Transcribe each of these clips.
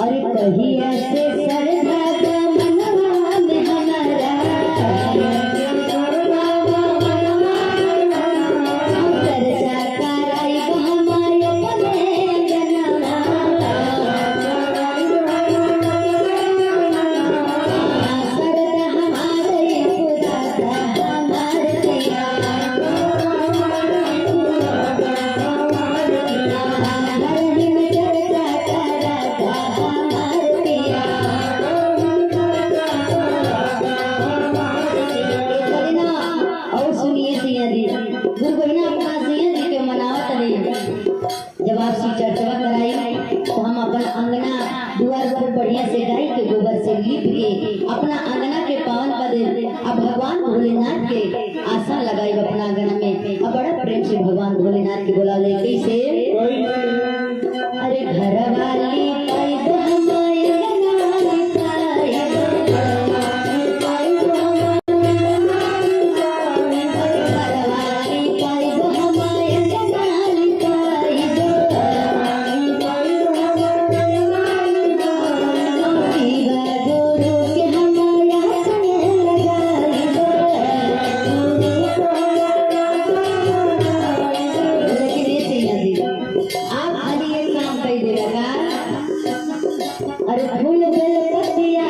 अरे कहीं ऐसे सरधा का मनवा में हमारा चर्चा कराई हमारे अपने जनवा सरधा हमारे पूरा हमारे पिया जब आपसी चर्चा कराई तो हम अपन अंगना दुआर पर बढ़िया से गाय के गोबर से लीप के अपना अंगना के पावन पद अब भगवान भोलेनाथ के आसन लगाई अपना अंगना में। अब बड़ा प्रेम से भगवान भोलेनाथ के बोला ले कैसे अरे घर वाली अरे फूल बेल पतिया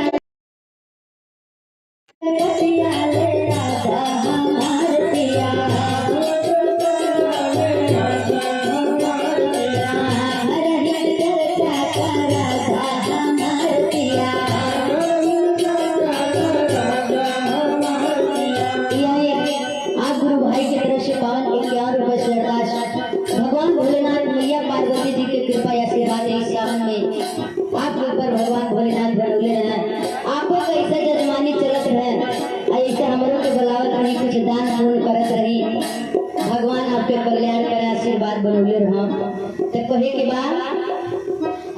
ले राधा हमार पिया हरही चर्चा का राधा हमार पिया। आप गुरु भाई की तरफ से पावन 51 रुपए से अरदास भगवान भोलेनाथ मैया पार्वती जी की कृपा आशीर्वाद है। इस सावन में आपके ऊपर भगवान भोलेनाथ बनौले रहे, आपको कैसे जजमानी चलत रहे, ऐसे हमरों के बुलावत रही, कुछ दान पुण्य करत रही, भगवान आपके कल्याण करे आशीर्वाद बनौले रहा। तो कहे के बाद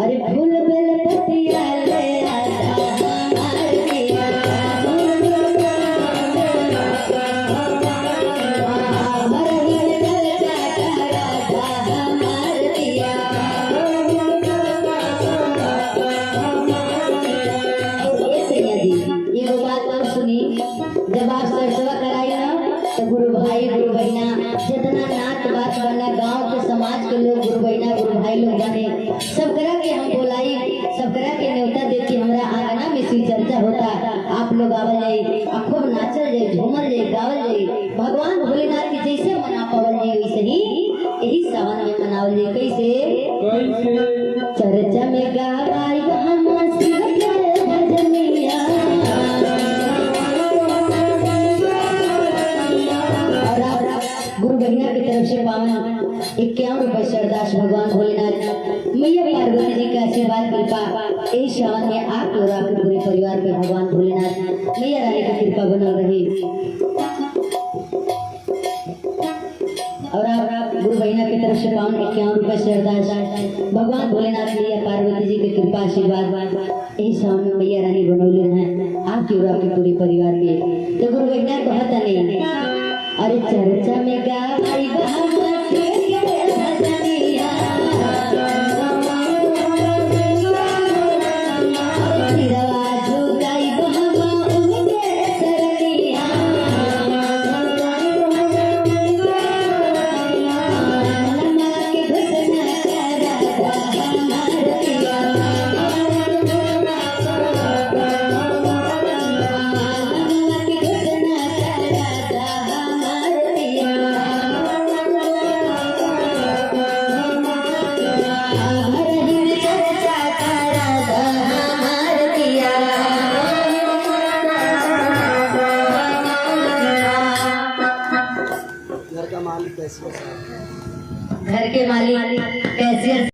अरे फूल बेल पतिया ले राधा हमार पिया जब आप सरसवा कराई ना तो गुरु भाई गुरु बहना जितना नात बात बना गांव के समाज के लोग गुरु बहना गुरु भाई लोग बने सब करा के हम बोलाई सब करा के न्योता देती हमारा आंगना में श्री चर्चा होता। आप लोग आवल जाए खूब नाचल जाए झूमल जाए गावल जाए भगवान भोलेनाथ की जैसे मना पावल जाए वैसे ही यही सावन में मनावल जाए। कैसे चर्चा में गावाई हम गुरु बहना की तरफ से पावन 51 रुपए से अरदास भगवान भोलेनाथ मैया पार्वती जी का आशीर्वाद कृपा इस सावन में आप लोग आपके पूरे परिवार पे भगवान भोलेनाथ मैया रानी की कृपा बना रही। और आप गुरु बहना की तरफ से पावन 51 रुपए से अरदास भगवान भोलेनाथ मैया पार्वती जी की कृपा आशीर्वाद इस सावन में मैया रानी बनौले रहे आपके और आपके पूरे परिवार पे। तो गुरु बहना कहता नहीं अरे चर्चा में गाई घर के मालिक कैसे